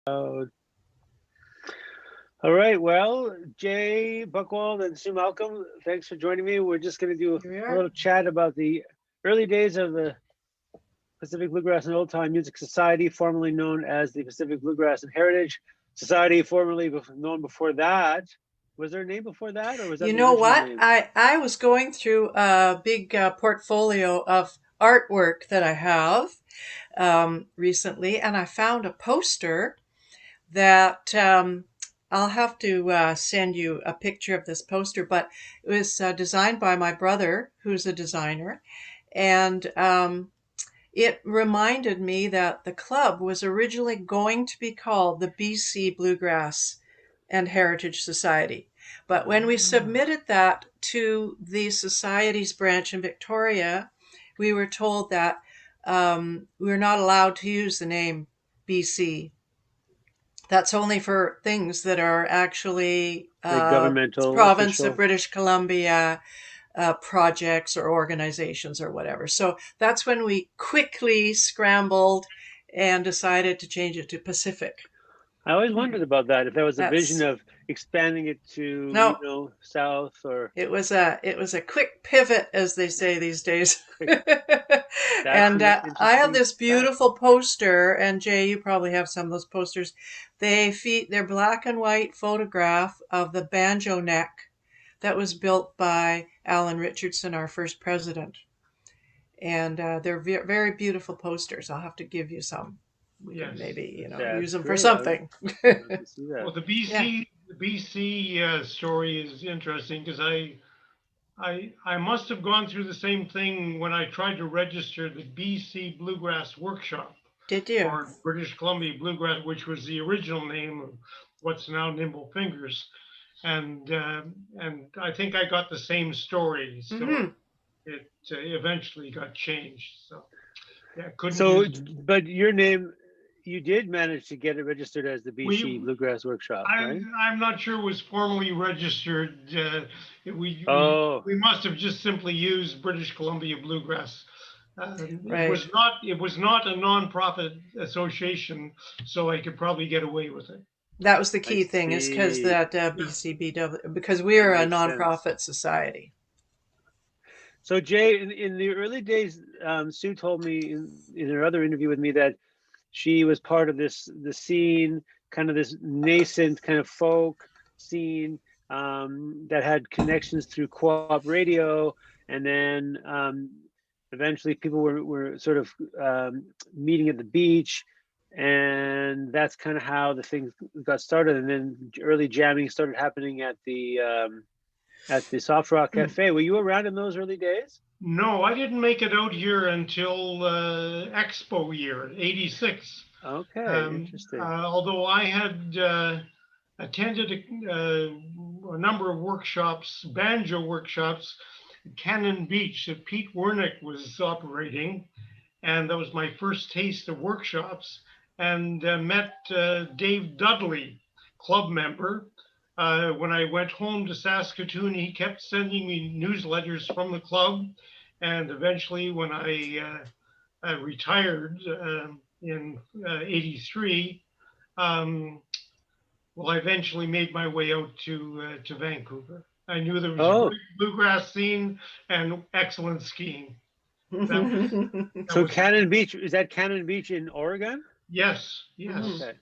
All right. Well, Jay Buckwold and Sue Malcolm, thanks for joining me. We're just going to do Here we a are. little chat about the early days of the Pacific Bluegrass and Old Time Music Society, formerly known as the Pacific Bluegrass and Heritage Society, formerly known before that. Was there a name before that, or was that You the know original what? name? I was going through a big portfolio of artwork that I have recently, and I found a poster that I'll have to send you a picture of this poster, but it was designed by my brother, who's a designer, and it reminded me that the club was originally going to be called the BC Bluegrass and Heritage Society. But when we submitted that to the Society's branch in Victoria, we were told that we're not allowed to use the name BC. That's only for things that are actually Like governmental, province of official? British Columbia projects or organizations or whatever. So that's when we quickly scrambled and decided to change it to Pacific. I always wondered about that, if there was a vision That's of expanding it to, no, south or it was a quick pivot, as they say these days. quick. That's And an I have interesting this fact. beautiful poster, and Jay, you probably have some of those posters. They're black and white photograph of the banjo neck that was built by Alan Richardson, our first president. And they're very beautiful posters. I'll have to give you some. We can Yes. maybe use That's them for great. something. I'd love to see that. Well, the Yeah. BC story is interesting because I must have gone through the same thing when I tried to register the BC Bluegrass Workshop Did you? or British Columbia Bluegrass, which was the original name of what's now Nimble Fingers, and I think I got the same story. So Hmm. it eventually got changed. So yeah, couldn't So, use. but your name, you did manage to get it registered as the BC We Bluegrass Workshop, right? I'm not sure it was formally registered. We, we Oh, we must have just simply used British Columbia Bluegrass. Right. It was not a non-profit association, so I could probably get away with it. That was the I key thing, is because see. that Yeah. BCBW, because That we're a makes sense. nonprofit society. So, Jay, in the early days, Sue told me in her other interview with me that she was part of the scene, kind of this nascent kind of folk scene, that had connections through co-op radio, and then eventually people were sort of meeting at the beach, and that's kind of how the thing got started. And then early jamming started happening at the Soft Rock Cafe. Were you around in those early days? No, I didn't make it out here until Expo year '86. Okay, interesting. Although I had attended a number of workshops, banjo workshops, Cannon Beach that Pete Wernick was operating, and that was my first taste of workshops. And met Dave Dudley, club member. When I went home to Saskatoon, he kept sending me newsletters from the club, and eventually, when I retired in '83, well, I eventually made my way out to Vancouver. I knew there was a Oh, great bluegrass scene and excellent skiing. That was that so was Cannon Beach, is that Cannon Beach in Oregon? yes. Okay,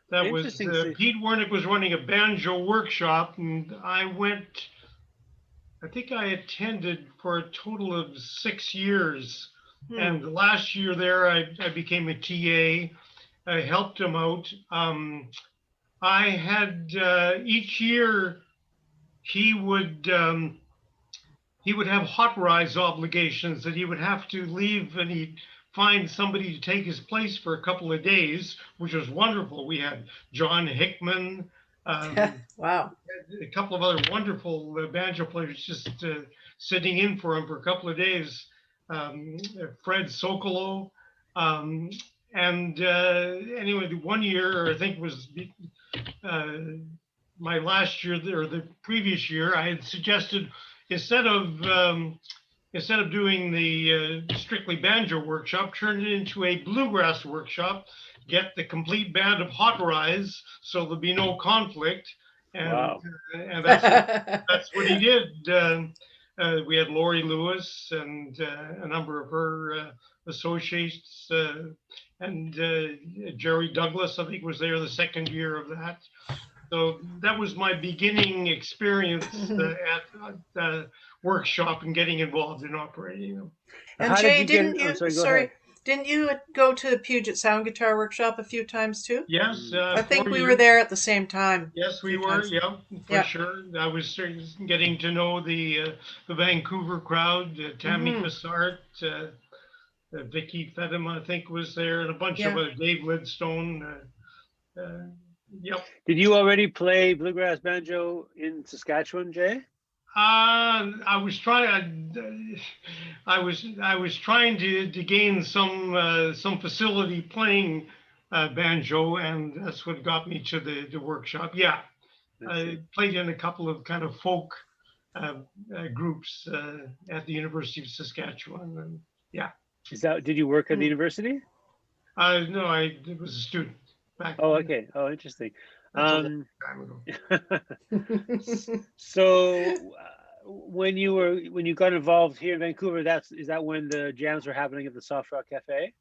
That was interesting. So, Pete Wernick was running a banjo workshop, and I went. I think I attended for a total of 6 years, and Hmm. the last year there, I became a TA. I helped him out. I had each year he would um, he would have hot rise obligations that he would have to leave, and he'd find somebody to take his place for a couple of days, which was wonderful. We had John Hickman, Wow. a couple of other wonderful banjo players just sitting in for him for a couple of days. Fred Sokolow. Um, and anyway, the one year, I think was uh, my last year or the previous year, I had suggested instead of instead of doing the strictly banjo workshop, turned it into a bluegrass workshop. Get the complete band of Hot Rise, so there'll be no conflict, and Wow. and that's what he did. We had Lori Lewis and a number of her associates, and Jerry Douglas, I think, was there the second year of that. So that was my beginning experience at the workshop and getting involved in operating them. And How did Jay, you get? didn't Oh, you? sorry. Go ahead. Sorry, didn't you go to the Puget Sound Guitar Workshop a few times too? Yes, I think 4 we were years. there at the same time. Yes, A we few were. times. Yeah, for Yeah. sure. I was getting to know the Vancouver crowd. Tammy Mhm. Cassart, Vicky Fedema, I think, was there, and a bunch of Yeah. Dave Lidstone. Yep. Did you already play bluegrass banjo in Saskatchewan, Jay? I was trying. I was trying to gain some facility playing banjo, and that's what got me to the workshop. Yeah, I played in a couple of kind of folk groups at the University of Saskatchewan, and yeah. Did you work at the university? No, I was a student back. Oh, okay. Oh, interesting. That's a long time ago. So when you got involved here in Vancouver, is that when the jams were happening at the Soft Rock Cafe?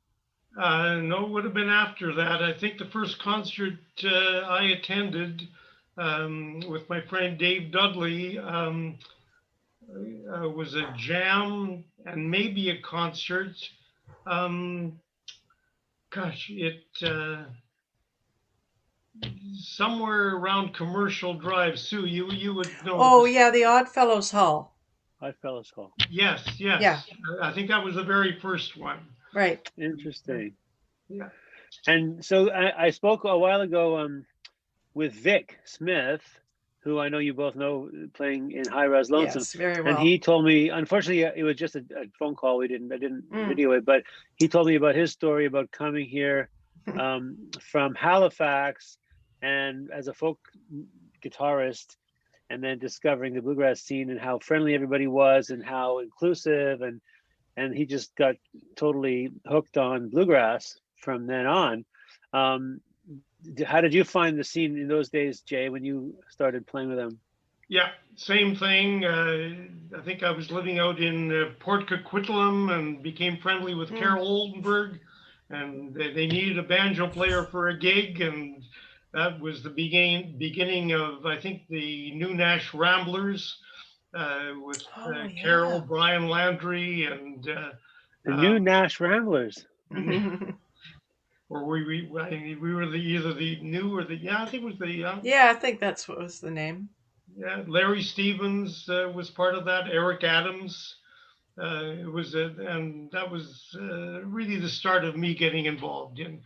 No, it would have been after that. I think the first concert I attended with my friend Dave Dudley was a jam and maybe a concert. Gosh, it somewhere around Commercial Drive. Sue, you would know. Oh yeah, the Oddfellows Hall. Oddfellows Hall. Yes, yes. Yeah. I think that was the very first one. Right. Interesting. Yeah. And so I spoke a while ago with Vic Smith, who I know you both know, playing in High Res Lonesome. Yes, very well. And he told me, unfortunately, it was just a phone call. I didn't video it, but he told me about his story about coming here from Halifax and as a folk guitarist, and then discovering the bluegrass scene and how friendly everybody was and how inclusive, and he just got totally hooked on bluegrass from then on. How did you find the scene in those days, Jay, when you started playing with them? Yeah, same thing. I think I was living out in Port Coquitlam and became friendly with Carol Oldenburg, and they needed a banjo player for a gig, and that was the beginning of, I think, the New Nash Ramblers with Carol, Brian Landry, and the New Nash Ramblers. Or we were either the new or the I think it was the yeah, I think that's what was the name. Yeah, Larry Stevens was part of that. Eric Adams and that was really the start of me getting involved in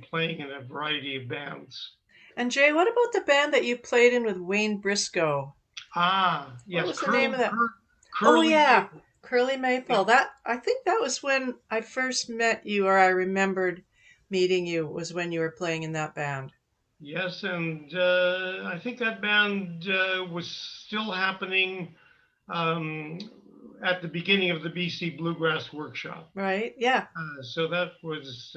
playing in a variety of bands. And Jay, what about the band that you played in with Wayne Briscoe? Ah, yes. What was the name of that? Curly yeah, Curly Maple. Yeah. I think that was when I first met you, or I remembered meeting you, was when you were playing in that band. Yes, and I think that band was still happening at the beginning of the BC Bluegrass Workshop. Right, yeah. So that was,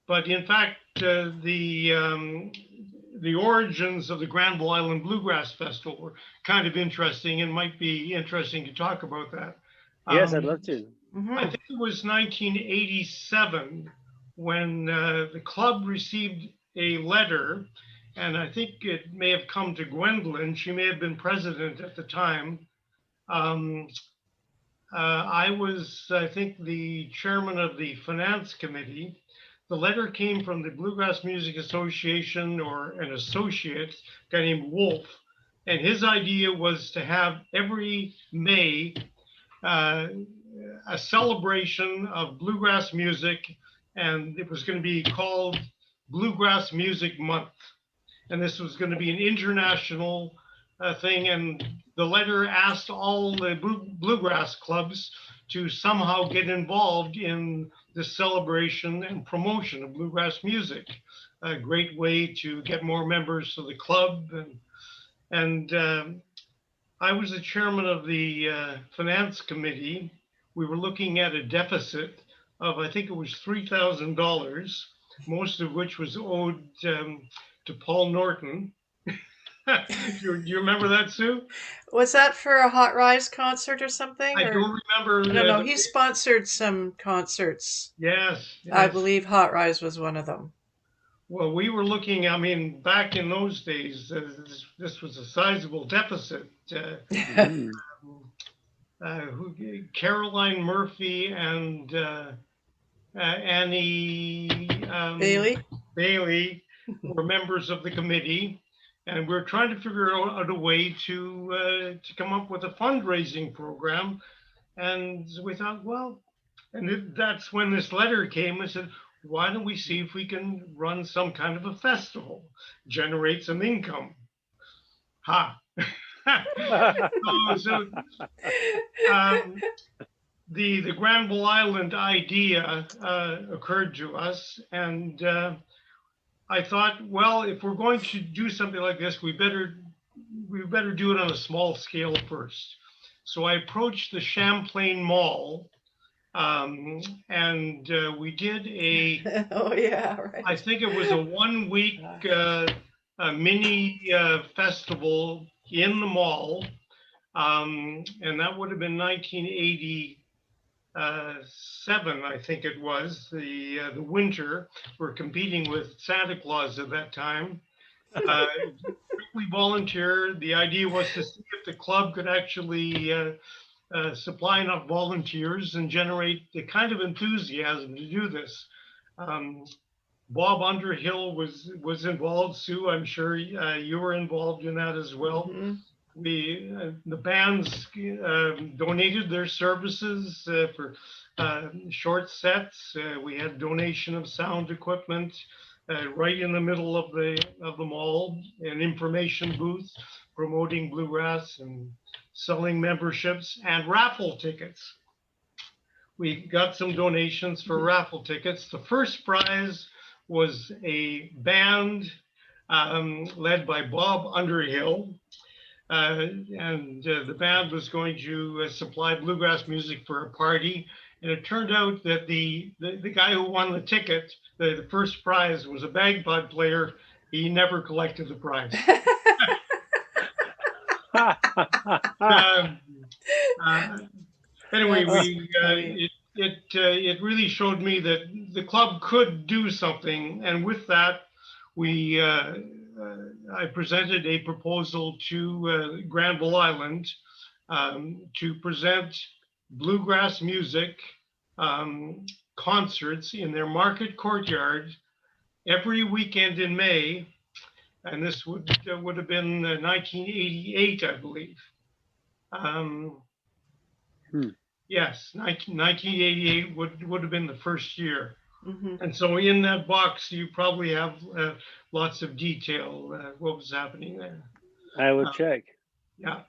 but in fact, the origins of the Granville Island Bluegrass Festival were kind of interesting, and might be interesting to talk about that. Yes, I'd love to. I think it was 1987 when the club received a letter, and I think it may have come to Gwendolyn. She may have been president at the time. I was, I think, the chairman of the finance committee. The letter came from the Bluegrass Music Association, or an associate, a guy named Wolf, and his idea was to have every May a celebration of bluegrass music, and it was going to be called Bluegrass Music Month. And this was going to be an international thing, and the letter asked all the bluegrass clubs to somehow get involved in the celebration and promotion of bluegrass music. A great way to get more members to the club. And I was the chairman of the finance committee. We were looking at a deficit of, I think it was $3,000, most of which was owed to Paul Norton. Do you remember that, Sue? Was that for a Hot Rise concert or something? I Or don't remember. I don't know. He sponsored some concerts. Yes, I yes. believe Hot Rise was one of them. Well, we were looking, I mean, back in those days, this was a sizable deficit. Mhm. Caroline Murphy and Annie Bailey were members of the committee, and we're trying to figure out a way to come up with a fundraising program. And we thought, well, and that's when this letter came and said, why don't we see if we can run some kind of a festival, generate some income? Ha! so the Granville Island idea occurred to us, and I thought, well, if we're going to do something like this, we better do it on a small scale first. So I approached the Champlain Mall, and we did a. Oh yeah, right. I think it was a 1 week mini festival in the mall, and that would have been 1987, I think it was, the winter. We're competing with Santa Claus at that time. We volunteered. The idea was to see if the club could actually supply enough volunteers and generate the kind of enthusiasm to do this. Bob Underhill was involved. Sue, I'm sure you were involved in that as well. Mm-hmm. The bands donated their services for short sets. We had donation of sound equipment right in the middle of the mall, an information booth promoting Bluegrass and selling memberships and raffle tickets. We got some donations for raffle tickets. The first prize was a band led by Bob Underhill. And the band was going to supply bluegrass music for a party. And it turned out that the guy who won the ticket, the first prize, was a bagpipe player. He never collected the prize. Anyway, it really showed me that the club could do something, and with that, I presented a proposal to Granville Island to present bluegrass music concerts in their market courtyard every weekend in May, and this would have been 1988, I believe. Yes, 1988 would have been the first year. Mm-hmm. And so in that box, you probably have lots of detail what was happening there. I would check. Yeah,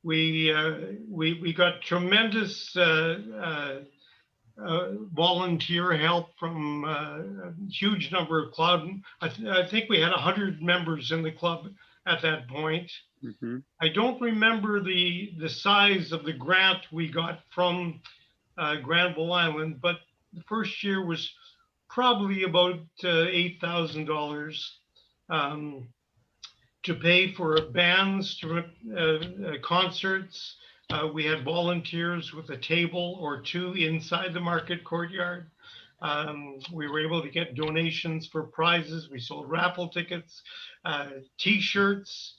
we got tremendous volunteer help from a huge number of clubs. I think we had 100 members in the club at that point. Mm-hmm. I don't remember the size of the grant we got from Granville Island, but the first year was probably about $8,000 to pay for bands, concerts. We had volunteers with a table or two inside the market courtyard. We were able to get donations for prizes. We sold raffle tickets, T-shirts.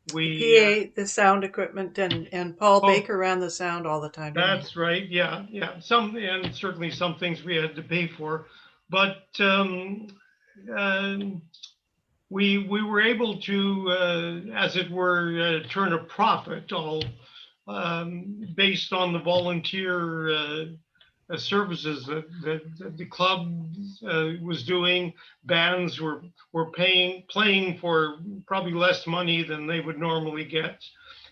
The sound equipment, and Paul Baker ran the sound all the time. That's right. Yeah. Certainly some things we had to pay for, but we were able to, as it were, turn a profit, all based on the volunteer services that the club was doing. Bands were playing for probably less money than they would normally get,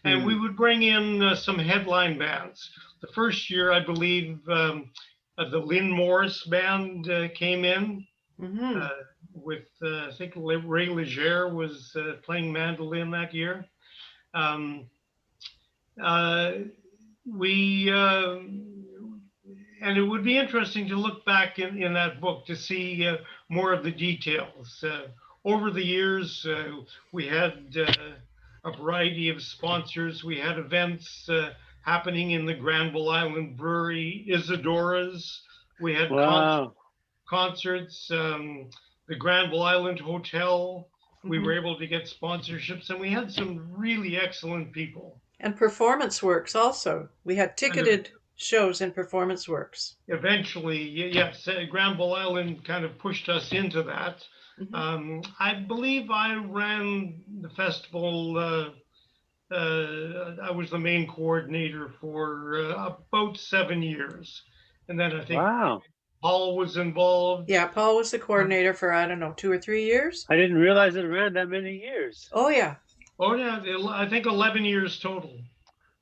and we would bring in some headline bands. The first year, I believe, the Lynn Morris band came in. Mm-hmm. With I think Ray Legere was playing mandolin that year. Um, we and it would be interesting to look back in that book to see more of the details. Over the years, we had a variety of sponsors. We had events happening in the Granville Island Brewery, Isadora's. We had Wow. concerts, the Granville Island Hotel. We were able to get sponsorships, and we had some really excellent people. And Performance Works also. We had ticketed shows in Performance Works. Eventually, yes, Granville Island kind of pushed us into that. I believe I ran the festival. I was the main coordinator for about 7 years. And then I think Paul was involved. Yeah, Paul was the coordinator for, I don't know, 2 or 3 years. I didn't realize it ran that many years. Oh, yeah. Oh, yeah. I think 11 years total.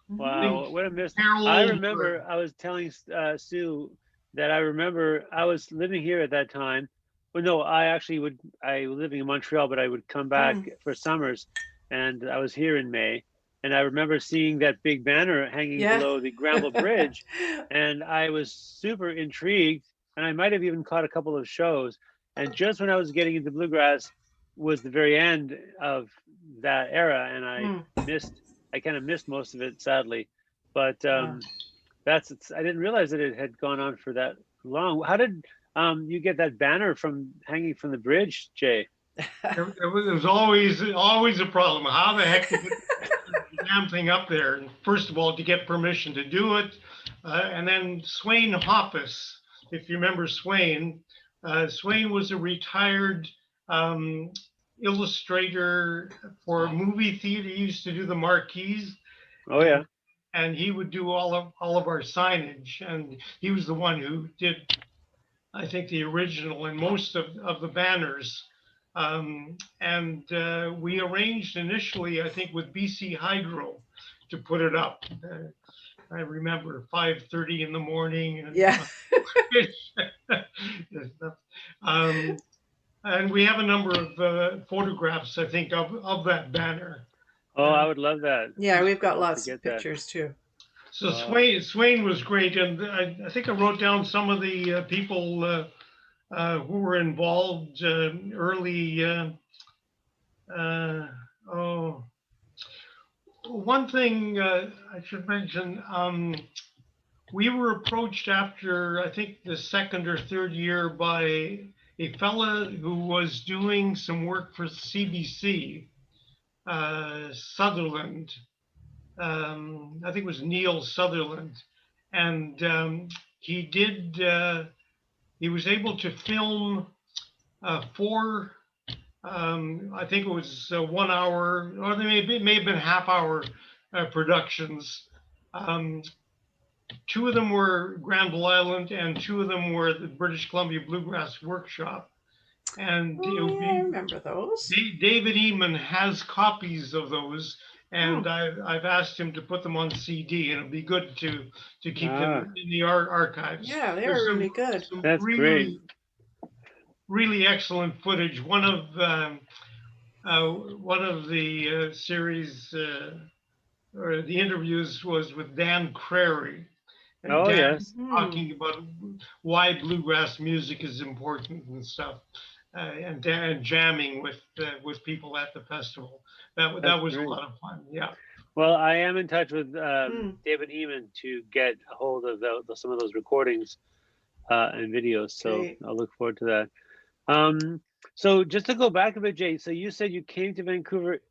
Wow, what a miss. I remember I was telling Sue that I remember I was living here at that time. Well, no, I was living in Montreal, but I would come back for summers, and I was here in May. And I remember seeing that big banner hanging below the Granville Bridge, and I was super intrigued, and I might have even caught a couple of shows. And just when I was getting into Bluegrass was the very end of that era, and I kind of missed most of it, sadly. But I didn't realize that it had gone on for that long. How did you get that banner hanging from the bridge, Jay? It was always a problem. How the heck did you get the damn thing up there? And first of all, to get permission to do it, and then Swain Hoppus, if you remember Swain. Swain was a retired illustrator for a movie theater. He used to do the marquees. Oh yeah. And he would do all of our signage, and he was the one who did, I think, the original and most of the banners. And we arranged initially, I think, with BC Hydro to put it up. I remember 5:30 in the morning. And, and we have a number of photographs, I think, of that banner. Oh, I would love that. Yeah, we've got lots of pictures too. So Swain was great, and I think I wrote down some of the people who were involved early. One thing I should mention, we were approached after, I think, the second or third year by a fella who was doing some work for CBC, Sutherland. I think it was Neil Sutherland. And he was able to film 4, I think it was 1 hour, or they may have been half-hour productions. 2 of them were Granville Island, and 2 of them were the British Columbia Bluegrass Workshop. And I remember those. David Eamon has copies of those, and I've asked him to put them on CD, and it'd be good to keep them in the archives. Yeah, they were really good. That's great. Really excellent footage. One of the series or the interviews was with Dan Crary. And Dan talking about why bluegrass music is important and stuff, and jamming with people at the festival. That was great. A lot of fun. Yeah. Well, I am in touch with David Eamon to get a hold of some of those recordings and videos. So great. I'll look forward to that. So just to go back a bit, Jay, so you said you came to Vancouver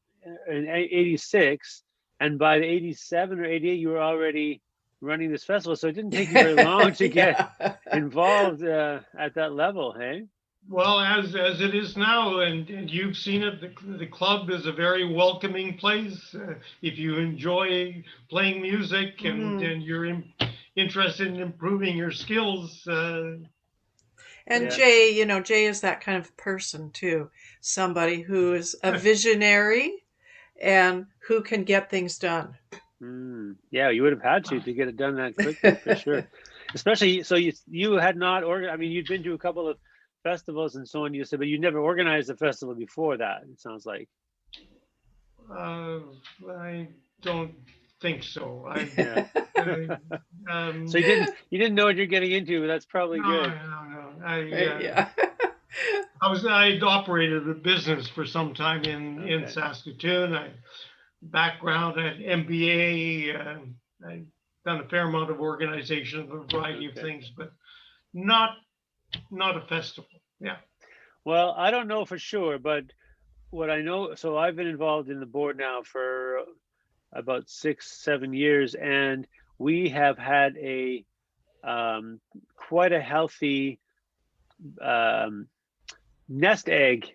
in 86, and by the 87 or 88, you were already running this festival. So it didn't take you very long to get involved at that level, hey? Well, as it is now, and you've seen it, the club is a very welcoming place. If you enjoy playing music and you're interested in improving your skills. And Jay, Jay is that kind of person too. Somebody who is a visionary and who can get things done. Yeah, you would have had to get it done that quickly for sure. Especially, so you had not organized. I mean, you'd been to a couple of festivals and so on, you said, but you never organized a festival before that, it sounds like. I don't think so. Yeah. So you didn't know what you're getting into. That's probably No, good. no. Right, yeah. I'd operated a business for some time in Okay. Saskatoon. I background at MBA. I've done a fair amount of organization of a variety of Okay. things, but not a festival. Yeah. Well, I don't know for sure, but what I know, so I've been involved in the board now for about 6, 7 years, and we have had a quite a healthy um, nest egg.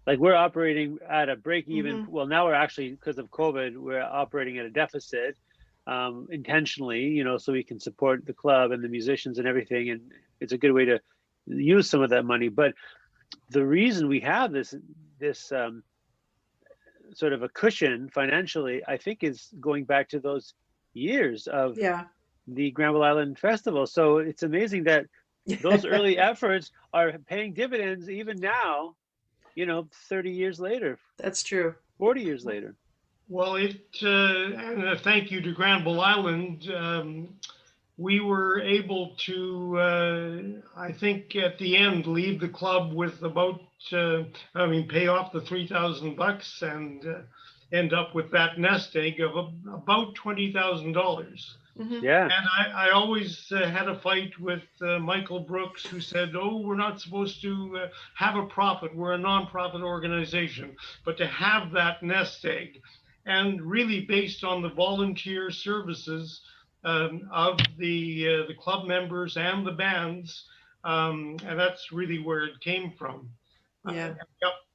Like we're operating at a break even. Mm-hmm. Well, now we're actually, because of COVID, we're operating at a deficit intentionally, you know, so we can support the club and the musicians and everything. And it's a good way to use some of that money. But the reason we have this sort of a cushion financially, I think, is going back to those years of Yeah. the Granville Island Festival. So it's amazing that those early efforts are paying dividends even now, you know, 30 years later, That's true. 40 years later. Well, and a thank you to Granville Island. We were able to, I think, at the end, leave the club with about, pay off the $3,000 and end up with that nest egg of about $20,000. Mm-hmm. Yeah. And I always had a fight with Michael Brooks, who said, "Oh, we're not supposed to have a profit. We're a nonprofit organization." But to have that nest egg, and really based on the volunteer services of the club members and the bands, and that's really where it came from. Yeah.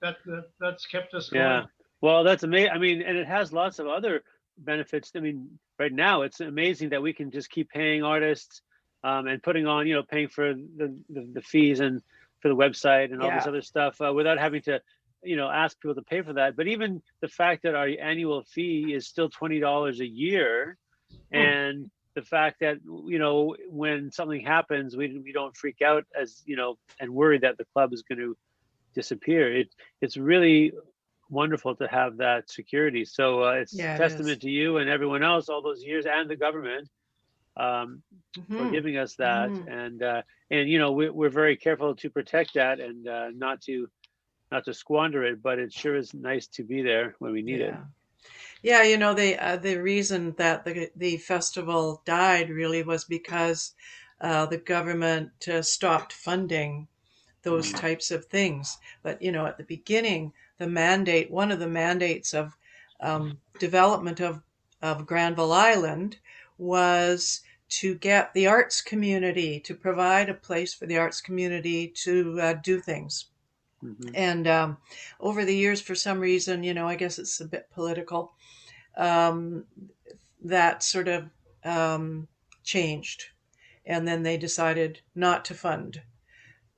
Yep, that's kept us Yeah. going. Well, that's amazing. I mean, and it has lots of other benefits. I mean, right now it's amazing that we can just keep paying artists and putting on, you know, paying for the fees and for the website and all this Yeah. other stuff without having to, you know, ask people to pay for that. But even the fact that our annual fee is still $20 a year, and the fact that, you know, when something happens, we don't freak out, as you know, and worry that the club is going to disappear. It's really wonderful to have that security. So it's Yeah, it testament is. to you and everyone else all those years, and the government for Mm-hmm. giving us that. Mm-hmm. And you know, we're very careful to protect that and not to squander it. But it sure is nice to be there when we need it. Yeah. Yeah, you know, the reason that the festival died really was because the government stopped funding those Mm. types of things. But you know, at the beginning, one of the mandates of development of Granville Island was to get the arts community, to provide a place for the arts community to do things. Mm-hmm. And over the years, for some reason, you know, I guess it's a bit political, um, that sort of changed. And then they decided not to fund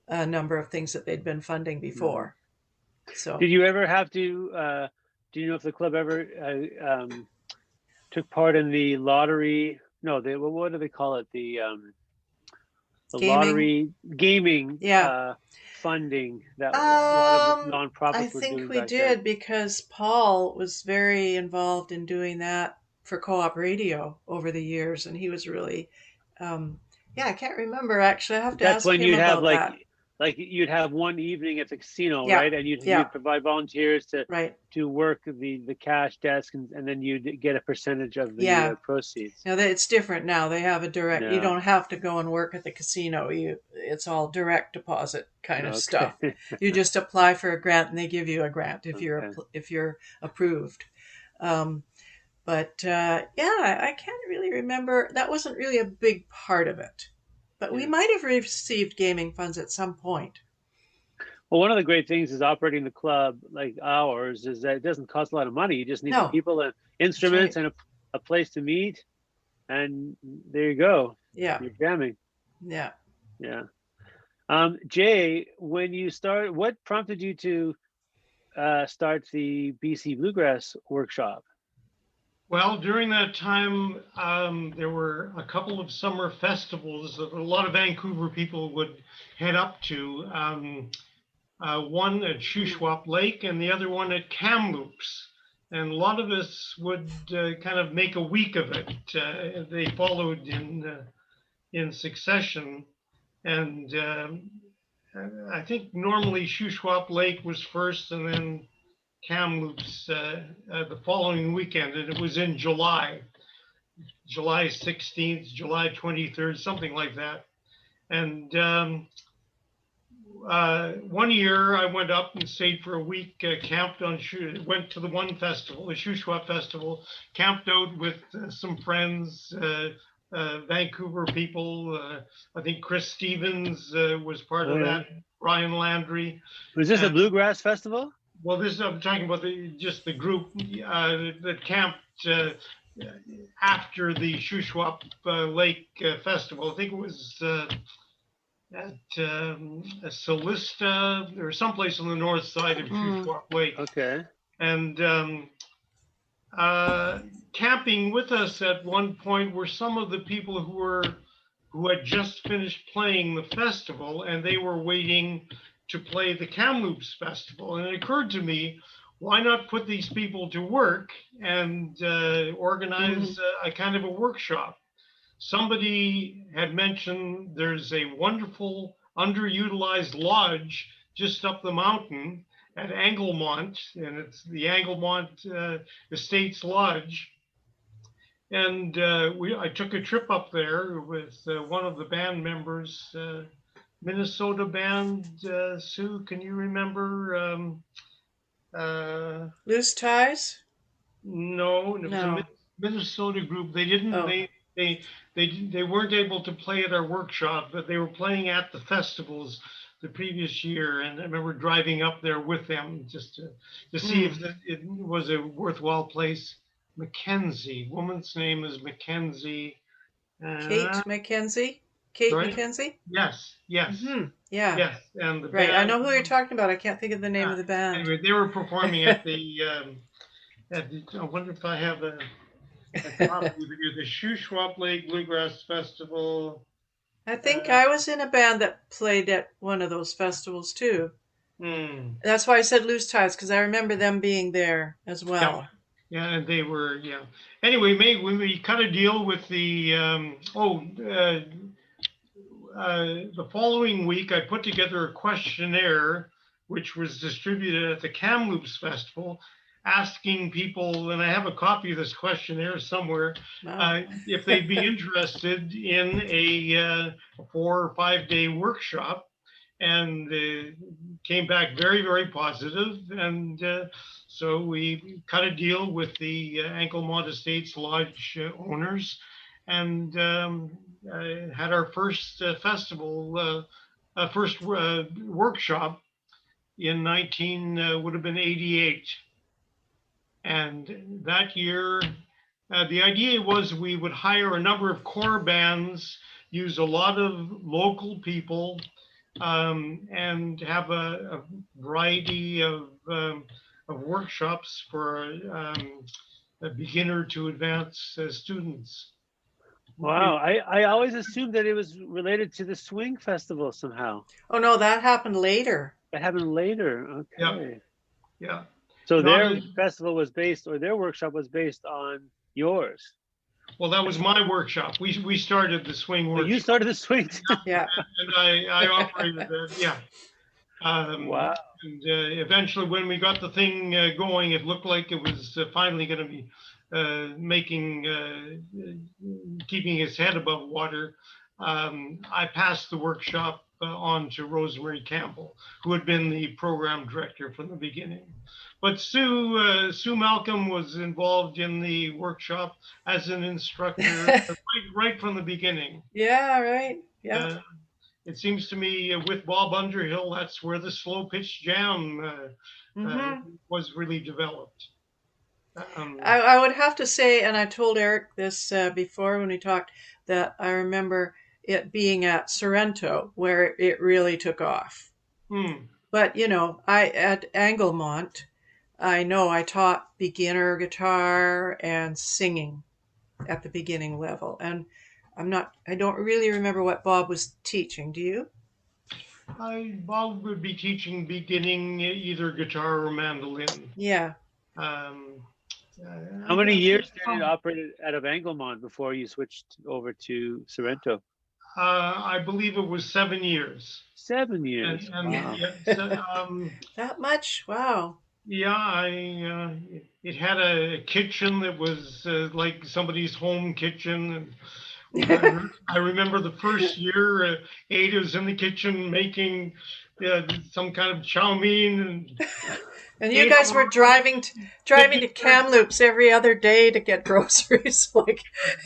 a number of things that they'd been funding before. So, Did you ever have to? Do you know if the club ever took part in the lottery? No, what do they call it? The gaming. lottery gaming Yeah. funding that a lot of I nonprofits were think doing we back then. did because Paul was very involved in doing that for Co-op Radio over the years, and he was really, yeah, I can't remember actually. I have to That's ask when him you'd have about that. like you'd have one evening at the casino, Yeah, right? And yeah, you'd provide volunteers right. to work the cash desk, and then you'd get a percentage of the Yeah. proceeds. Now it's different now. They have a direct. You No. don't have to go and work at the casino. It's all direct deposit kind of Okay. stuff. You just apply for a grant, and they give you a grant Okay. if you're approved. Um, but yeah, I can't really remember. That wasn't really a big part of it. But we Yeah. might have received gaming funds at some point. Well, one of the great things is operating the club like ours is that it doesn't cost a lot of money. You just need the No, people and that's instruments right. and a place to meet, and there you go. Yeah, You're jamming. yeah. Yeah. Jay, when you start, what prompted you to start the BC Bluegrass workshop? Well, during that time, there were a couple of summer festivals that a lot of Vancouver people would head up to. One at Shuswap Lake and the other one at Kamloops. and a lot of us would kind of make a week of it. They followed in succession, and I think normally Shuswap Lake was first, and then Kamloops the following weekend, and it was in July, July 16th, July 23rd, something like that. And one year I went up and stayed for a week, camped on, went to the one festival, the Shuswap Festival, camped out with some friends, Vancouver people. I think Chris Stevens was part of that, Brian Landry. Was this a Bluegrass festival? Well, this I'm talking about just the group that camped after the Shuswap Lake Festival. I think it was at Solista or someplace on the north side of Shuswap Lake. Okay. And camping with us at one point were some of the people who had just finished playing the festival, and they were waiting to play the Kamloops Festival. And it occurred to me, why not put these people to work and organize a kind of a workshop? Somebody had mentioned there's a wonderful underutilized lodge just up the mountain at Anglemont, and it's the Anglemont Estates Lodge. And I took a trip up there with one of the band members, Minnesota band. Sue, can you remember? Loose Ties? No, it was a Minnesota group. They didn't. They weren't able to play at our workshop, but they were playing at the festivals the previous year. And I remember driving up there with them just to see if it was a worthwhile place. Mackenzie, woman's name is Mackenzie. Kate Mackenzie? Kate Sorry? Mackenzie? Yes. Yeah. Yes, and the right. band, I know who you're talking about. I can't think of the name of the band. Anyway, they were performing at the. I wonder if I have a copy of the Shuswap Lake Bluegrass Festival. I think I was in a band that played at one of those festivals too. That's why I said Loose Ties, because I remember them being there as well. Yeah, and they were, Anyway, we cut a deal with the, the following week, I put together a questionnaire, which was distributed at the Kamloops Festival, asking people, and I have a copy of this questionnaire somewhere, if they'd be interested in a 4 or 5 day workshop, and came back very, very positive. And so we cut a deal with the Anglemont Estates Lodge owners, and had our first festival, first workshop in would have been 88. And that year, the idea was we would hire a number of core bands, use a lot of local people, and have a variety of workshops for a beginner to advanced students. Wow, I always assumed that it was related to the swing festival somehow. Oh no, that happened later. That happened later. Okay. Yeah. So their festival was based, or their workshop was based on yours. Well, that was my workshop. We started the swing workshop. You started the swing too. Yeah. And I operated it. Yeah. Wow. And eventually, when we got the thing going, it looked like it was finally going to be keeping his head above water. I passed the workshop on to Rosemary Campbell, who had been the program director from the beginning. But Sue Malcolm was involved in the workshop as an instructor right from the beginning. Yeah, right. Yeah. It seems to me with Bob Underhill, that's where the slow pitch jam was really developed. I would have to say, and I told Eric this before when we talked, that I remember it being at Sorrento where it really took off. But, at Anglemont, I know I taught beginner guitar and singing at the beginning level. And I don't really remember what Bob was teaching. Do you? Bob would be teaching beginning either guitar or mandolin. Yeah. How many years did it operate out of Anglemont before you switched over to Sorrento? I believe it was 7 years. 7 years. Wow. Yeah, so, That much? Wow. yeah, it had a kitchen that was like somebody's home kitchen. And I remember the first year, Ada was in the kitchen making some kind of chow mein, And you guys were driving to Kamloops every other day to get groceries. Like,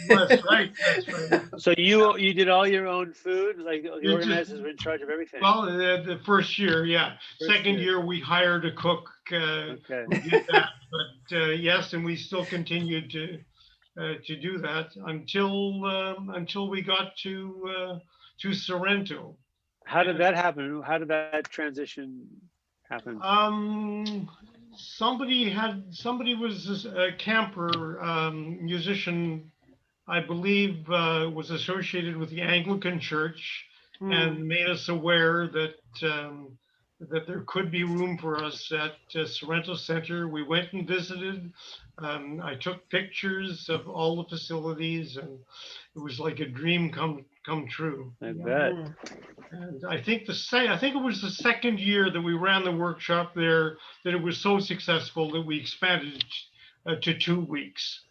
That's right. That's right. So you did all your own food, like the organizers were in charge of everything. Well, the first year, yeah. Second year, we hired a cook. Okay. We did that, but yes, and we still continued to do that until we got to Sorrento. How did that happen? How did that transition happen? Somebody was a camper musician, I believe, was associated with the Anglican Church and made us aware that that there could be room for us at Sorrento Center. We went and visited. I took pictures of all the facilities, and it was like a dream come true. I bet. And I think it was the second year that we ran the workshop there that it was so successful that we expanded to 2 weeks.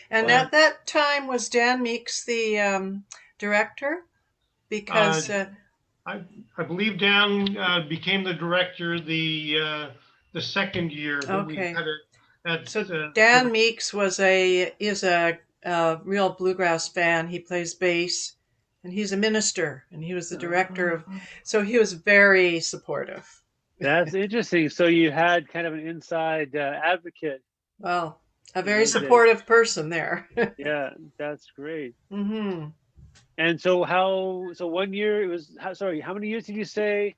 and at that time, was Dan Meeks the director? Because I believe Dan became the director the second year that we had it. So Dan Meeks is a real bluegrass fan. He plays bass, and he's a minister, and he was the director of. So he was very supportive. That's interesting. So you had kind of an inside advocate. Well, a very supportive person there. Yeah, that's great. Mm-hmm. And so 1 year it was, how many years did you say?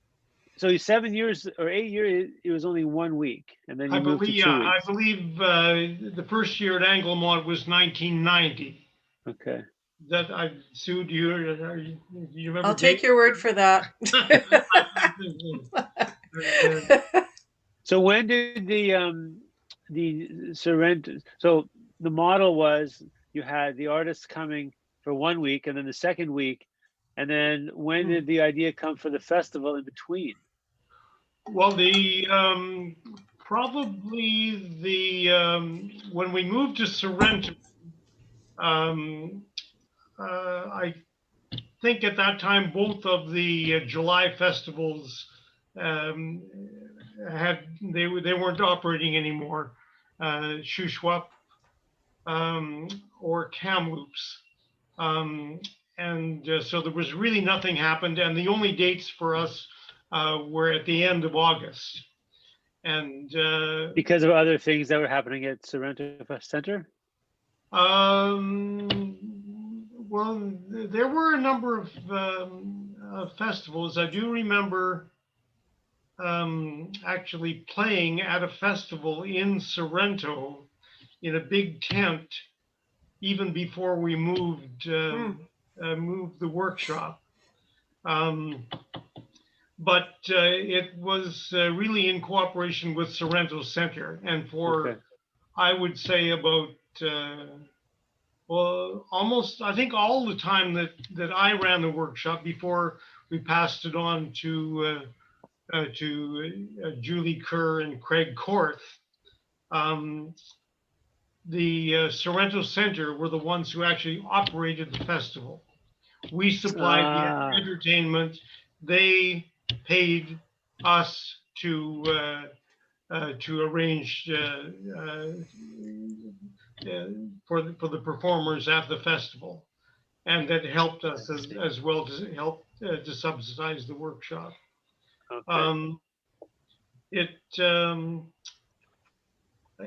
So 7 years or 8 years, it was only 1 week, and then you moved to 2 weeks. I believe the first year at Anglemont was 1990. Okay. That Sue, do you remember? I'll take your word for that. So when did the Sorrento? So the model was you had the artists coming for 1 week, and then the second week, and then when did the idea come for the festival in between? Well, probably when we moved to Sorrento, I think at that time both of the July festivals they weren't operating anymore, Shuswap or Kamloops. So there was really nothing happened, and the only dates for us were at the end of August. And because of other things that were happening at Sorrento Center? Well, there were a number of festivals. I do remember actually playing at a festival in Sorrento in a big tent even before we moved the workshop. But it was really in cooperation with Sorrento Center, and for I would say about almost, I think all the time that I ran the workshop before we passed it on to Julie Kerr and Craig Korth. The Sorrento Center were the ones who actually operated the festival. We supplied the entertainment. They paid us to arrange for the performers at the festival, and that helped us as well to help to subsidize the workshop.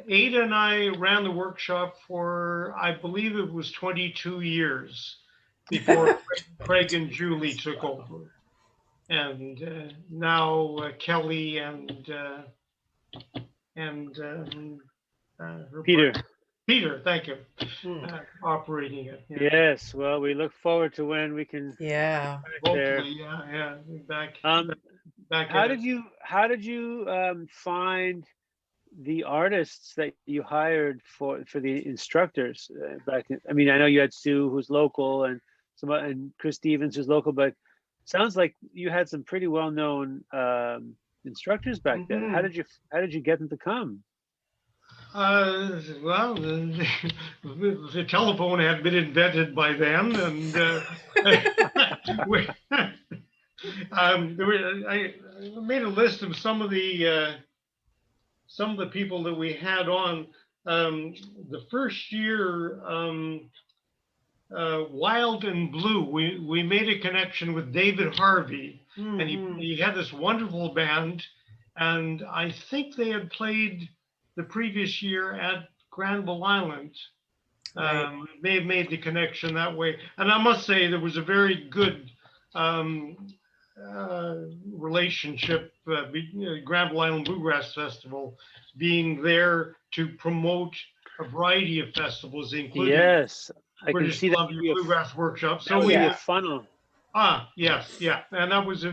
Ada and I ran the workshop for, I believe it was 22 years before Craig and Julie took over. And now Kelly and Peter, thank you, operating it. Yeah. Yes, well, we look forward to when we can. Yeah. Hopefully, back. How did you find the artists that you hired for the instructors back in, I mean, I know you had Sue, who's local, and Chris Stevens, who's local, but sounds like you had some pretty well-known instructors back then. How did you get them to come? Well, the telephone had been invented by then, and I made a list of some of the people that we had on. The first year, Wild and Blue, we made a connection with David Harvey, and he had this wonderful band, and I think they had played the previous year at Granville Island. May have made the connection that way. And I must say there was a very good relationship, Granville Island Bluegrass Festival being there to promote a variety of festivals, including I British can see Columbia Bluegrass Workshop. So we had a funnel. Yes, and that was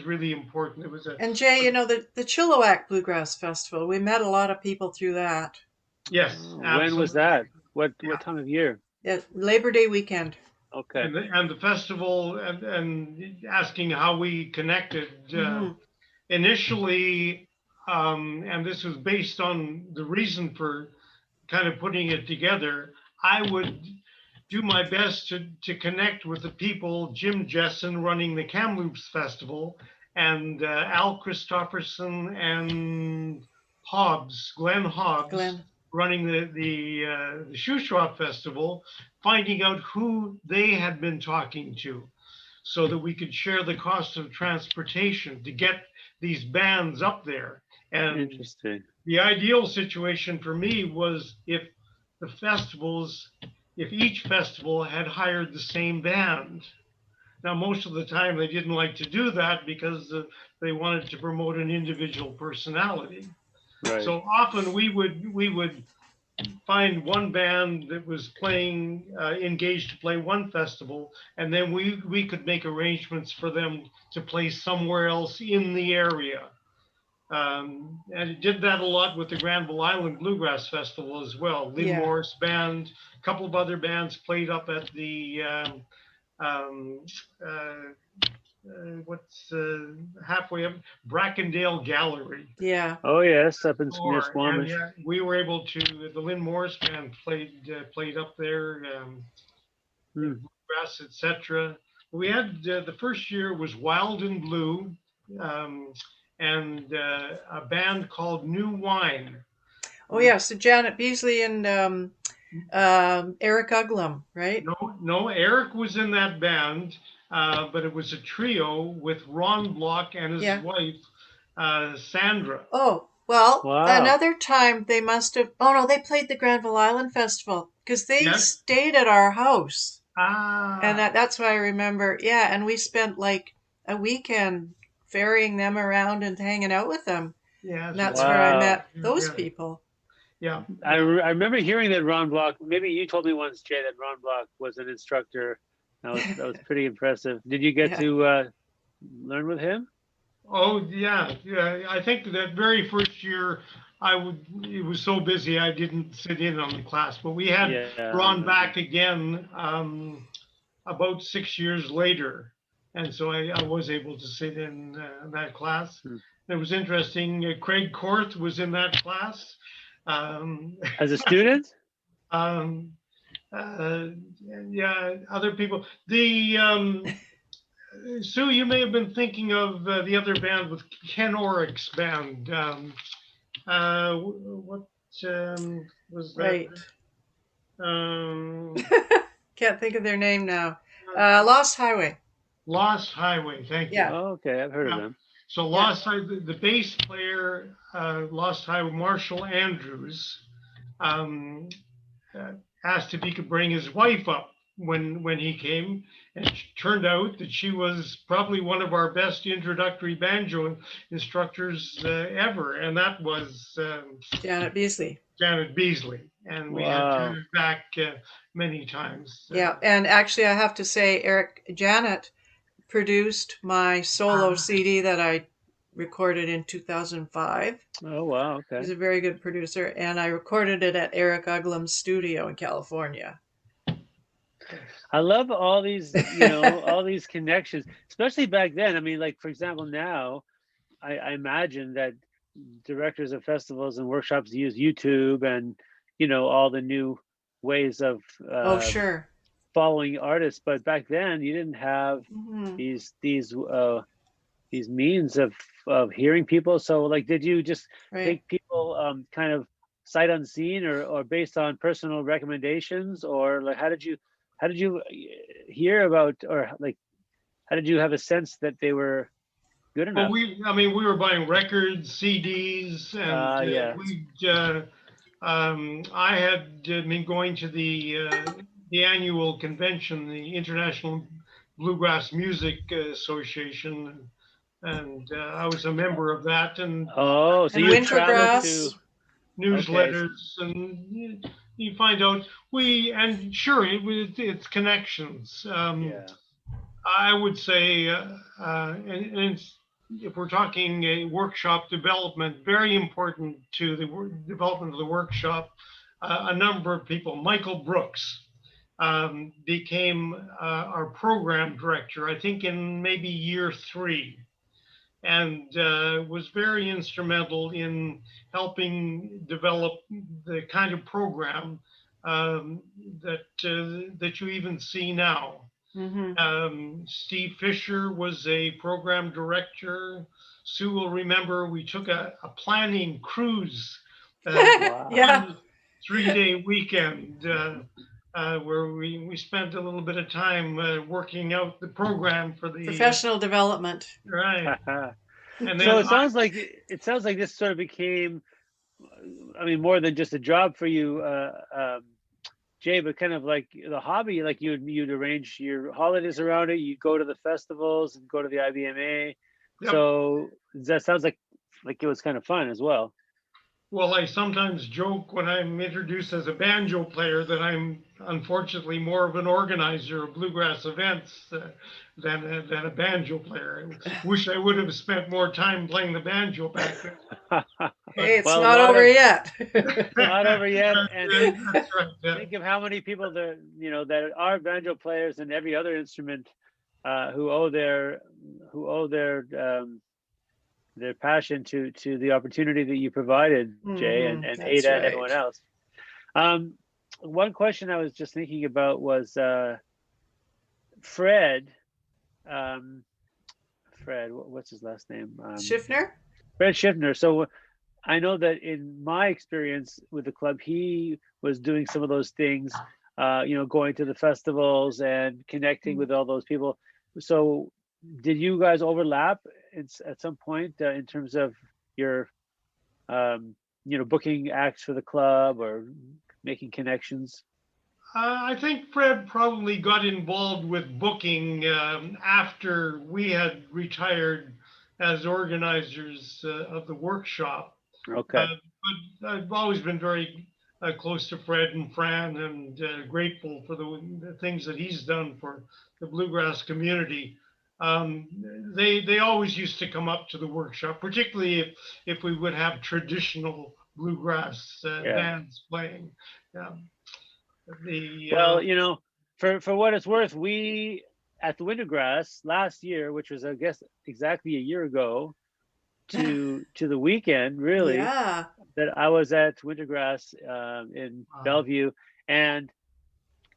really important. It was and Jay, you know, the Chilliwack Bluegrass Festival, we met a lot of people through that. Yes. When was that? What time of year? Labor Day weekend. Okay. And the festival, and asking how we connected initially, and this was based on the reason for kind of putting it together. I would do my best to connect with the people, Jim Jessen running the Kamloops Festival, and Al Christofferson and Glenn Hobbs, running the Shuswap Festival, finding out who they had been talking to so that we could share the cost of transportation to get these bands up there. And interesting. The ideal situation for me was if each festival had hired the same band. Now, most of the time they didn't like to do that because they wanted to promote an individual personality. Right. So often we would find one band that was playing, engaged to play one festival, and then we could make arrangements for them to play somewhere else in the area. And it did that a lot with the Granville Island Bluegrass Festival as well. Lynn Morris Band, a couple of other bands played up at the halfway up Brackendale Gallery. Yeah. Oh yes, up in Squamish. And we were able to. The Lynn Morris Band played up there, Bluegrass, etc. We had the first year was Wild and Blue. And a band called New Wine. Oh yeah, so Janet Beasley and Eric Uglum, right? No, Eric was in that band, but it was a trio with Ron Block and his wife, Sandra. Oh, well, another time they must have, they played the Granville Island Festival because they stayed at our house. And that's why I remember, and we spent like a weekend ferrying them around and hanging out with them. Yeah, and that's where I met those people. Yeah, I remember hearing that Ron Block. Maybe you told me once, Jay, that Ron Block was an instructor. That was pretty impressive. Did you get to learn with him? Oh yeah. I think that very first year, it was so busy I didn't sit in on the class. But we had Ron back again about 6 years later. And so I was able to sit in that class. It was interesting. Craig Korth was in that class. As a student? Other people. Sue, you may have been thinking of the other band with Ken Orick's band. What was that? Right. Can't think of their name now. Lost Highway. Lost Highway, thank you. Yeah. Oh, okay, I've heard of them. So Lost Highway, the bass player, Lost Highway, Marshall Andrews, asked if he could bring his wife up when he came, and it turned out that she was probably one of our best introductory banjo instructors ever, and that was Janet Beasley. And we had Janet back many times. And actually I have to say, Janet produced my solo CD that I recorded in 2005. Oh, wow. Okay. He's a very good producer, and I recorded it at Eric Uglum's studio in California. I love all these, all these connections, especially back then. I mean, like, for example, now I imagine that directors of festivals and workshops use YouTube and, all the new ways of Oh, sure. following artists. But back then you didn't have these means of hearing people. So, like, did you just take people kind of sight unseen or based on personal recommendations, or like how did you hear about, or like how did you have a sense that they were good enough? Well, we were buying records, CDs, and I had been going to the annual convention, the International Bluegrass Music Association, and I was a member of that. And so and you traveled to newsletters, and you find out it's connections. I would say, and if we're talking a workshop development, very important to the development of the workshop, a number of people. Michael Brooks became our program director, I think in maybe year 3, and was very instrumental in helping develop the kind of program that you even see now. Steve Fisher was a program director. Sue will remember we took a planning cruise, 3-day weekend, where we spent a little bit of time working out the program for the professional development. Right. And so it sounds like this sort of became, I mean, more than just a job for you, Jay, but kind of like the hobby. Like you'd arrange your holidays around it. You'd go to the festivals and go to the IBMA. Yep. So that sounds like it was kind of fun as well. Well, I sometimes joke when I'm introduced as a banjo player that I'm unfortunately more of an organizer of bluegrass events than a banjo player. I wish I would have spent more time playing the banjo back then. Hey, it's not over yet. Not over yet. And that's right. Yeah. Think of how many people that are banjo players and every other instrument who owe their passion to the opportunity that you provided, Jay, and Ada and everyone else. One question I was just thinking about was Fred. Fred, what's his last name? Schiffner? Fred Schiffner. So I know that in my experience with the club, he was doing some of those things, going to the festivals and connecting with all those people. So did you guys overlap at some point in terms of your, booking acts for the club or making connections? I think Fred probably got involved with booking after we had retired as organizers of the workshop. Okay. But I've always been very close to Fred and Fran, and grateful for the things that he's done for the bluegrass community. They always used to come up to the workshop, particularly if we would have traditional bluegrass bands playing. Well, for what it's worth, we at the Wintergrass last year, which was I guess exactly a year ago, to the weekend, really, that I was at Wintergrass in Bellevue, and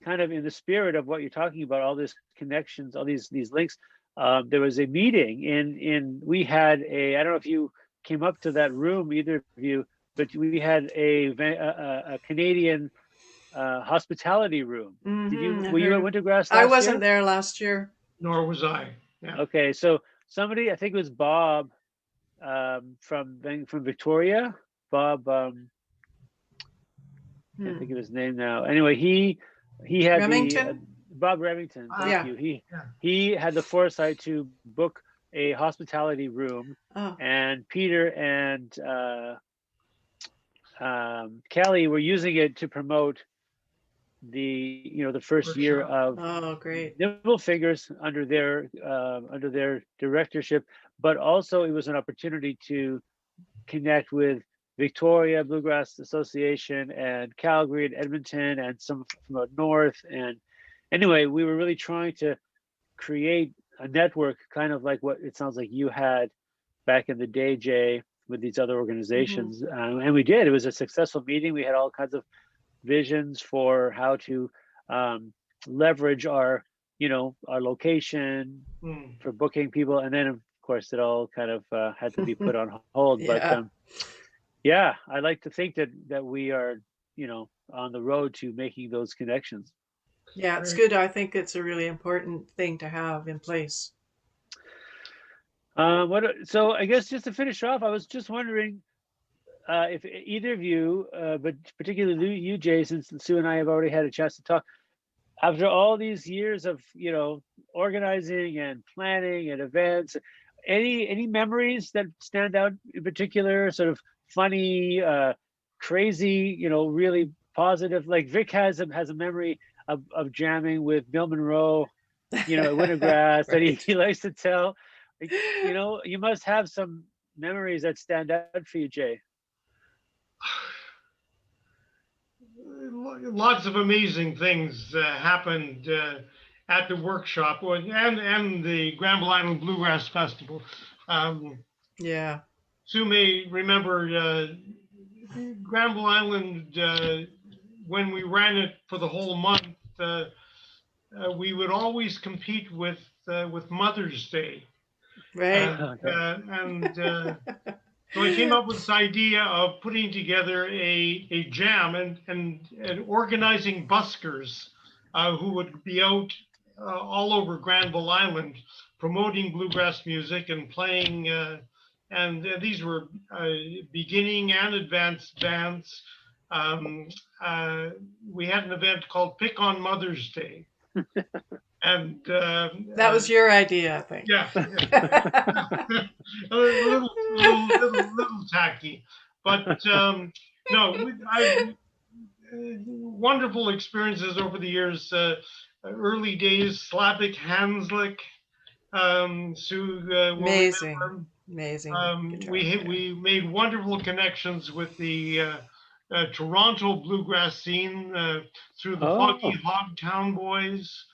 kind of in the spirit of what you're talking about, all these connections, all these links. There was a meeting we had I don't know if you came up to that room, either of you, but we had a Canadian hospitality room. Were you at Wintergrass last year? I wasn't there last year. Nor was I. Yeah. Okay, so somebody, I think it was Bob from Victoria. Bob, I can't think of his name now. Anyway, he had Remington? Bob Remington. Thank you. He had the foresight to book a hospitality room, and Peter and Kelly were using it to promote the first year of great Nimble Fingers under their directorship. but also it was an opportunity to connect with Victoria Bluegrass Association and Calgary and Edmonton and some from the north. And anyway, we were really trying to create a network, kind of like what it sounds like you had back in the day, Jay, with these other organizations. And we did. It was a successful meeting. We had all kinds of visions for how to leverage our, our location for booking people. And then, of course, it all kind of had to be put on hold. Yeah. But yeah, I like to think that we are, on the road to making those connections. Yeah, it's good. I think it's a really important thing to have in place. So I guess just to finish off, I was just wondering if either of you, but particularly you, Jay, since Sue and I have already had a chance to talk, after all these years of organizing and planning and events, any memories that stand out in particular, sort of funny, crazy, really positive? Like Vic has a memory of jamming with Bill Monroe, at Bluegrass that he likes to tell. You must have some memories that stand out for you, Jay. Lots of amazing things happened at the workshop and the Granville Island Bluegrass Festival. Yeah. Sue may remember Granville Island, when we ran it for the whole month, we would always compete with Mother's Day. Right. So I came up with this idea of putting together a jam and organizing buskers who would be out all over Granville Island promoting bluegrass music and playing. And these were beginning and advanced bands. We had an event called Pick on Mother's Day. And that was your idea, I think. Yeah. a little tacky, but no, wonderful experiences over the years. Early days, Slavic Hanslick, Sue. Amazing. We made wonderful connections with the Toronto bluegrass scene through the Foggy Hogtown Boys.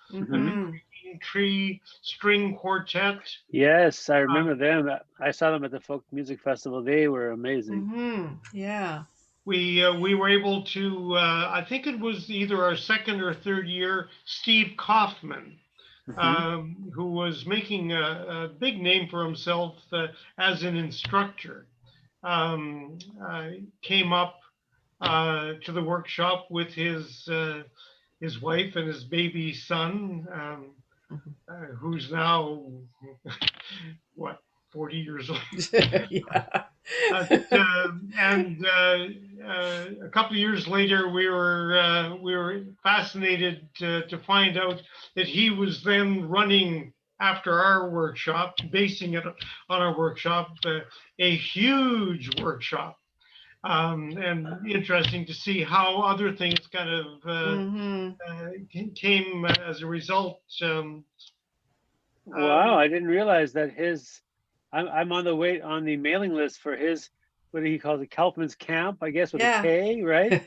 Tree String Quartet. Yes, I remember them. I saw them at the Folk Music Festival. They were amazing. Yeah. We were able to, I think it was either our second or third year, Steve Kaufman, who was making a big name for himself as an instructor, came up to the workshop with his wife and his baby son, who's now, 40 years old. Yeah. And a couple of years later, we were fascinated to find out that he was then running, after our workshop, basing it on our workshop, a huge workshop. And interesting to see how other things kind of came as a result. Wow, I didn't realize that I'm on the mailing list for his, what he calls it, Kaufman's Camp, I guess, with a K, right?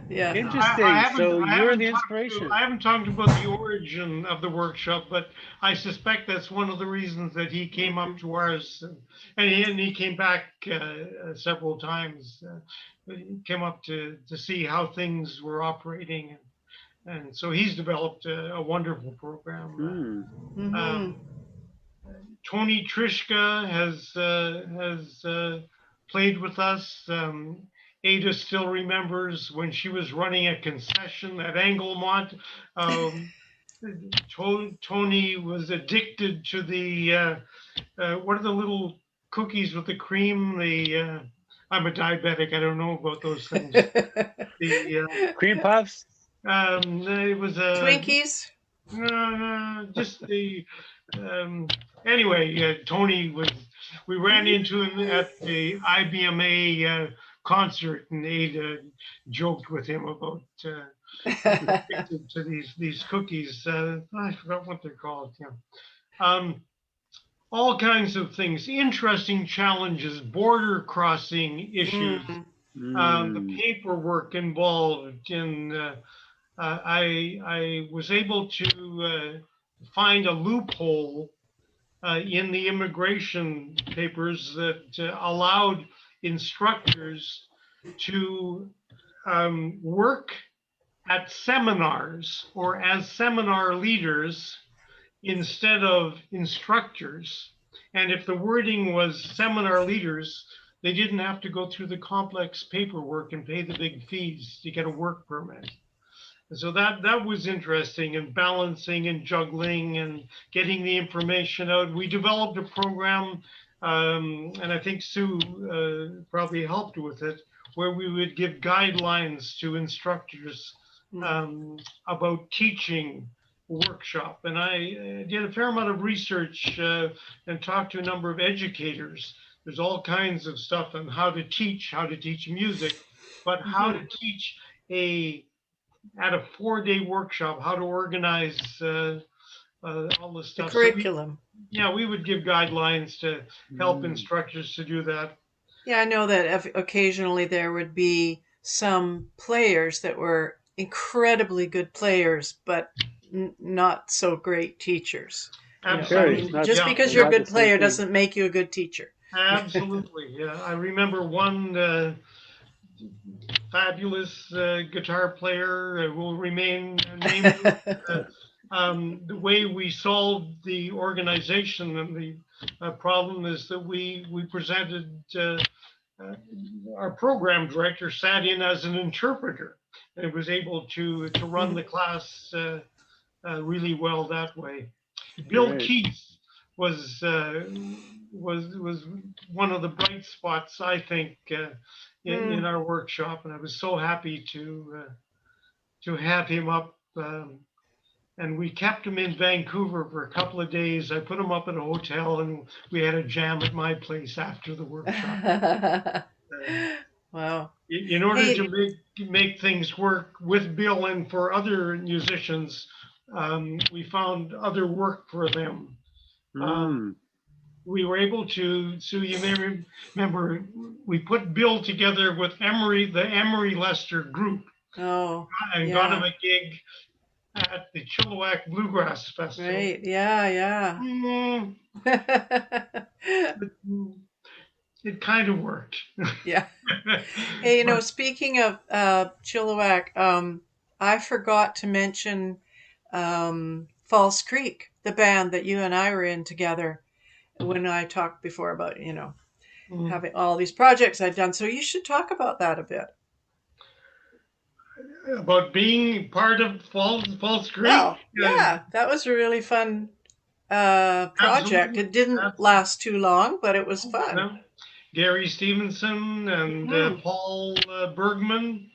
Yeah. Interesting. So you're the inspiration. I haven't talked about the origin of the workshop, but I suspect that's one of the reasons that he came up to ours, and he came back several times. He came up to see how things were operating, and so he's developed a wonderful program. Tony Trishka has played with us. Ada still remembers when she was running a concession at Anglemont. Tony was addicted to the what are the little cookies with the cream? I'm a diabetic. I don't know about those things. The cream puffs. It was Twinkies. Just the. Anyway, Tony we ran into him at the IBMA concert, and Ada joked with him about addicted to these cookies. I forgot what they're called. Yeah. all kinds of things, interesting challenges, border crossing issues, the paperwork involved in. I was able to find a loophole in the immigration papers that allowed instructors to work at seminars or as seminar leaders instead of instructors. And if the wording was seminar leaders, they didn't have to go through the complex paperwork and pay the big fees to get a work permit. So that was interesting, and balancing and juggling and getting the information out. We developed a program, and I think Sue probably helped with it, where we would give guidelines to instructors about teaching workshop. And I did a fair amount of research and talked to a number of educators. There's all kinds of stuff on how to teach music, but how to teach at a 4-day workshop, how to organize all this stuff. The curriculum. So we would give guidelines to help instructors to do that. Yeah, I know that occasionally there would be some players that were incredibly good players, but not so great teachers. Absolutely. Just because you're a good player doesn't make you a good teacher. Absolutely. Yeah, I remember one fabulous guitar player who will remain nameless. The way we solved the organization and the problem is that we presented our program director sat in as an interpreter and was able to run the class really well that way. Bill Keith was one of the bright spots, I think, in our workshop, and I was so happy to have him up. And we kept him in Vancouver for a couple of days. I put him up at a hotel, and we had a jam at my place after the workshop. Wow! In order to make things work with Bill and for other musicians, we found other work for them. We were able to, so you may remember, we put Bill together with the Emery Lester group. Oh, and got him a gig at the Chilliwack Bluegrass Festival. Right, yeah. It kind of worked. Yeah. Hey, speaking of Chilliwack, I forgot to mention Falls Creek, the band that you and I were in together when I talked before about, having all these projects I'd done. So you should talk about that a bit. About being part of Falls Creek? Well, yeah, that was a really fun project. Absolutely. It didn't last too long, but it was fun. No. Gary Stevenson and Paul Bergman.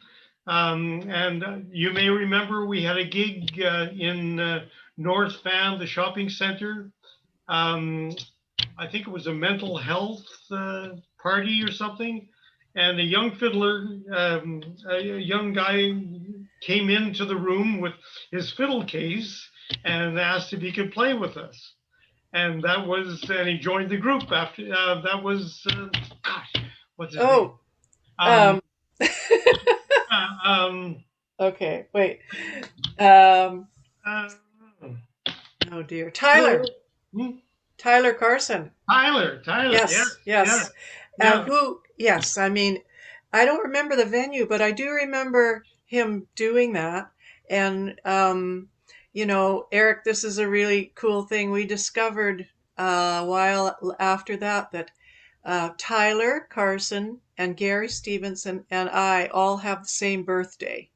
And you may remember we had a gig in North Van, the shopping center. I think it was a mental health party or something. And a young fiddler, a young guy came into the room with his fiddle case and asked if he could play with us. And he joined the group after, that was, what's his name? Okay, wait. Oh dear. Tyler. Tyler Carson. Tyler. Yes. Yes, I mean, I don't remember the venue, but I do remember him doing that. And, Eric, this is a really cool thing. We discovered a while after that Tyler Carson and Gary Stevenson and I all have the same birthday.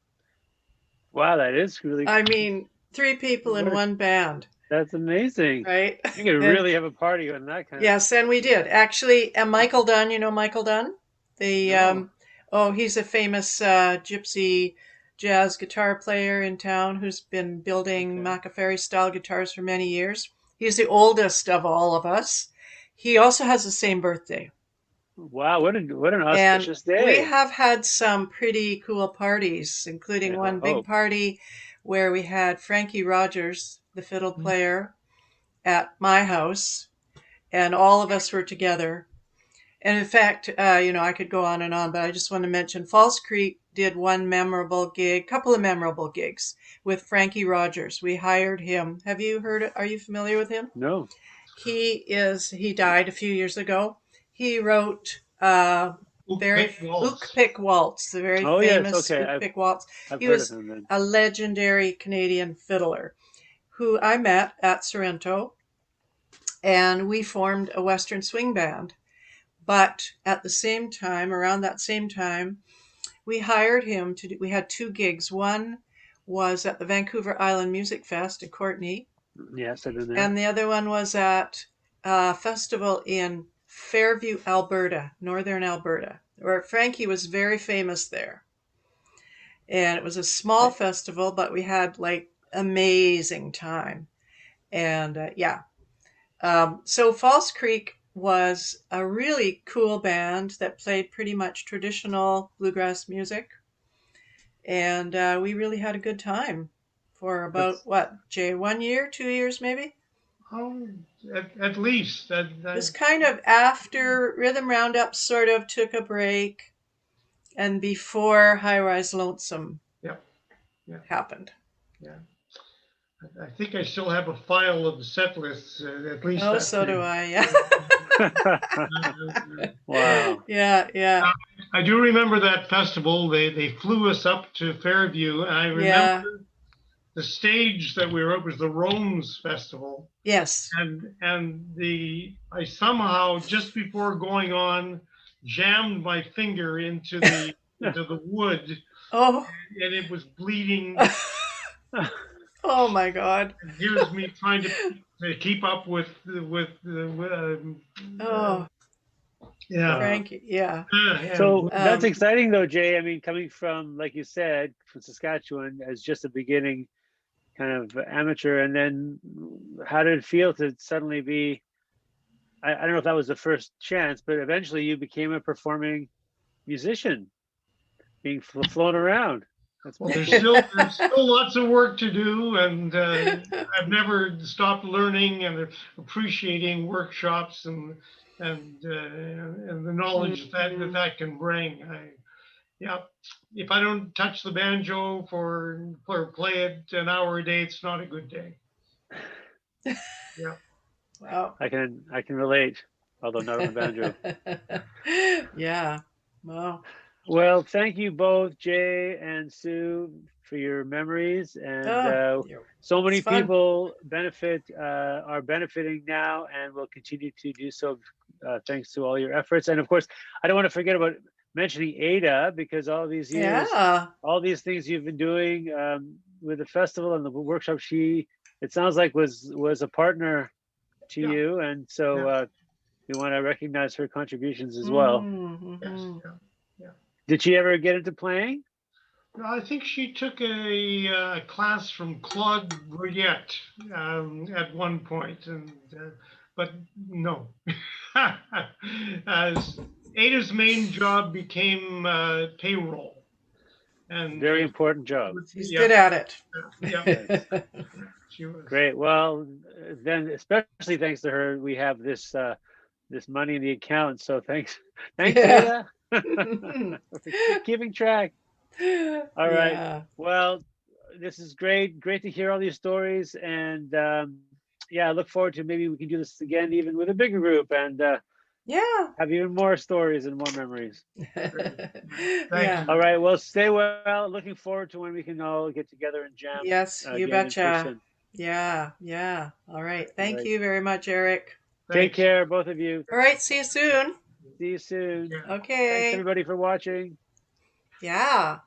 Wow, that is really cool. I mean, 3 people in one band. That's amazing. Right? You could really have a party on that kind of. Yes, and we did. Actually, Michael Dunn, you know Michael Dunn? He's a famous gypsy jazz guitar player in town who's been building Macaferry-style guitars for many years. He's the oldest of all of us. He also has the same birthday. Wow, what an auspicious day. We have had some pretty cool parties, including one big party where we had Frankie Rogers, the fiddle player, at my house. and all of us were together. And in fact, I could go on and on, but I just want to mention Falls Creek did couple of memorable gigs with Frankie Rogers. We hired him. Have you heard it? Are you familiar with him? No. He died a few years ago. He wrote Waltz. Ook Waltz, the very famous Ook Waltz. I've He heard was of him then. a legendary Canadian fiddler who I met at Sorrento, and we formed a Western swing band. But at the same time, around that same time, we hired him we had 2 gigs. One was at the Vancouver Island Music Fest in Courtenay. Yes, I've been there. And the other one was at a festival in Fairview, Alberta, northern Alberta, where Frankie was very famous there. And it was a small festival, but we had amazing time. And so Falls Creek was a really cool band that played pretty much traditional bluegrass music. And we really had a good time for about, Jay, 1 year, 2 years maybe? Oh, at least. It was kind of after Rhythm Roundup sort of took a break and before High Rise Lonesome happened. Yeah. I think I still have a file of the set lists, at least. Oh, so do I, yeah. Wow. Yeah. I do remember that festival. They flew us up to Fairview, and I remember the stage that we were at was the Rome's Festival. Yes. And I somehow, just before going on, jammed my finger into the wood. Oh. And it was bleeding. Oh my God! And here's me trying to keep up with Frankie, yeah. So that's exciting, though, Jay. I mean, coming from, like you said, from Saskatchewan as just a beginning kind of amateur, and then how did it feel to suddenly be? I don't know if that was the first chance, but eventually you became a performing musician, being flown around. Well, there's still lots of work to do, and I've never stopped learning and appreciating workshops and the knowledge that can bring. If I don't touch the banjo or play it an hour a day, it's not a good day. Yeah. Wow. I can relate, although not on the banjo. Yeah. Wow. Well, thank you both, Jay and Sue, for your memories. And so many people are benefiting now and will continue to do so thanks to all your efforts. And of course, I don't want to forget about mentioning Ada, because all these years, all these things you've been doing with the festival and the workshop, it sounds like was a partner to you. And so we want to recognize her contributions as well. Mm-hmm. Yes. Did she ever get into playing? I think she took a class from Claude Brouillette at one point, but no. Ada's main job became payroll, and very important job. She's good at it. She was. Great. Well, then, especially thanks to her, we have this money in the account. So thanks, Ada. Keeping track. All right. Well, this is great to hear all these stories, and I look forward to maybe we can do this again, even with a bigger group, and have even more stories and more memories. All right. Well, stay well. Looking forward to when we can all get together and jam. Yes, you betcha. Yeah. All right. Thank you very much, Eric. Take care, both of you. All right. See you soon. See you soon. Okay. Thanks everybody for watching. Yeah.